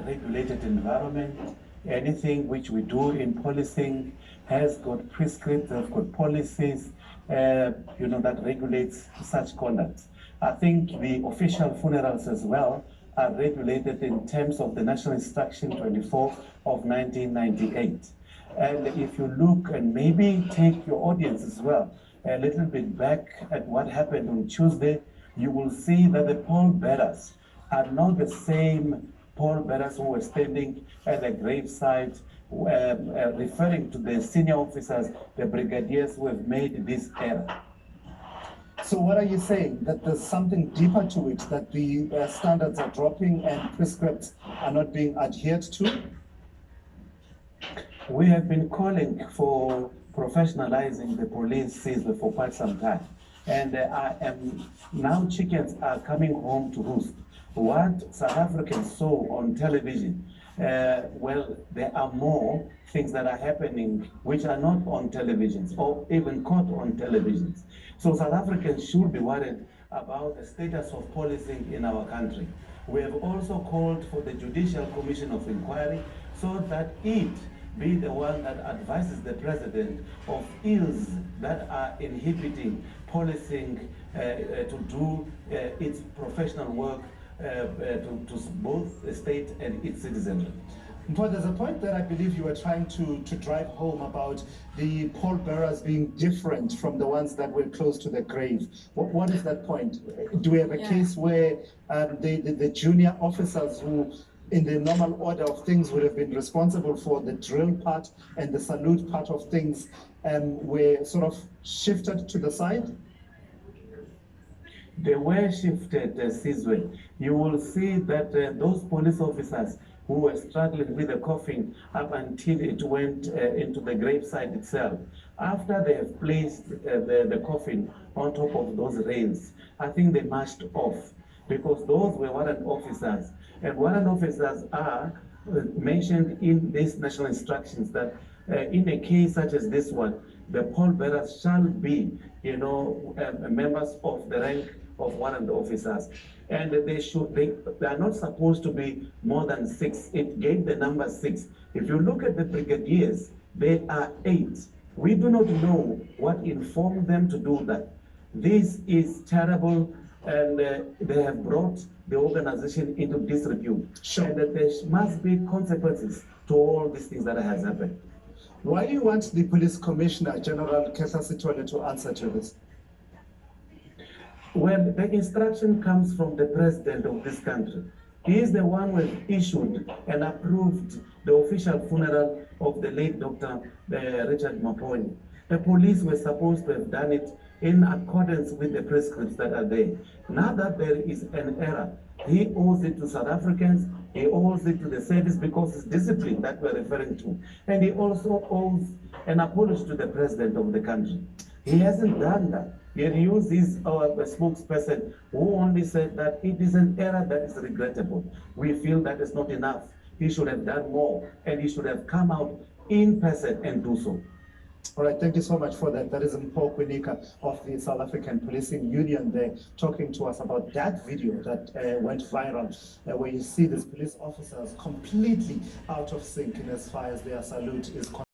regulated environment. Anything which we do in policing has got prescripts, has got policies, that regulates such conduct. I think the official funerals as well are regulated in terms of the National Instruction 24 of 1998. And if you look and maybe take your audience as well a little bit back at what happened on Tuesday, you will see that the pallbearers are not the same pallbearers who were standing at the graveside, referring to the senior officers, the brigadiers who have made this error. So what are you saying? That there's something deeper to it, that the standards are dropping and prescripts are not being adhered to? We have been calling for professionalizing the police for quite some time. And now chickens are coming home to roost. What South Africans saw on television, well, there are more things that are happening which are not on televisions or even caught on televisions. So South Africans should be worried about the status of policing in our country. We have also called for the Judicial Commission of Inquiry so that it be the one that advises the president of ills that are inhibiting policing to do its professional work to both the state and its citizenry. But there's a point that I believe you were trying to drive home about the pallbearers being different from the ones that were close to the grave. What is that point? Do we have a case where the junior officers who, in the normal order of things, would have been responsible for the drill part and the salute part of things were sort of shifted to the side? They were shifted, Sizwe. You will see that those police officers who were struggling with the coffin up until it went into the graveside itself, after they have placed the coffin on top of those rails, I think they marched off, because those were warrant officers. And warrant officers are mentioned in these national instructions that in a case such as this one, the pallbearers shall be, members of the rank of warrant officers. And they are not supposed to be more than 6. It gave the number 6. If you look at the brigadiers, they are 8. We do not know what informed them to do that. This is terrible, and they have brought the organization into disrepute. Sure. And that there must be consequences to all these things that has happened. Why do you want the Police Commissioner, General Khetla Sithole, to answer to this? Well, the instruction comes from the president of this country. He is the one who has issued and approved the official funeral of the late Dr. Richard Maponya. The police were supposed to have done it in accordance with the prescripts that are there. Now that there is an error, he owes it to South Africans, he owes it to the service because it's discipline that we're referring to. And he also owes an apology to the president of the country. He hasn't done that. He used his spokesperson who only said that it is an error that is regrettable. We feel that is not enough. He should have done more, and he should have come out in person and do so. All right, thank you so much for that. That is MPHO KWINIKA of the South African Policing Union there, talking to us about that video that went viral, where you see these police officers completely out of sync in as far as their salute is concerned.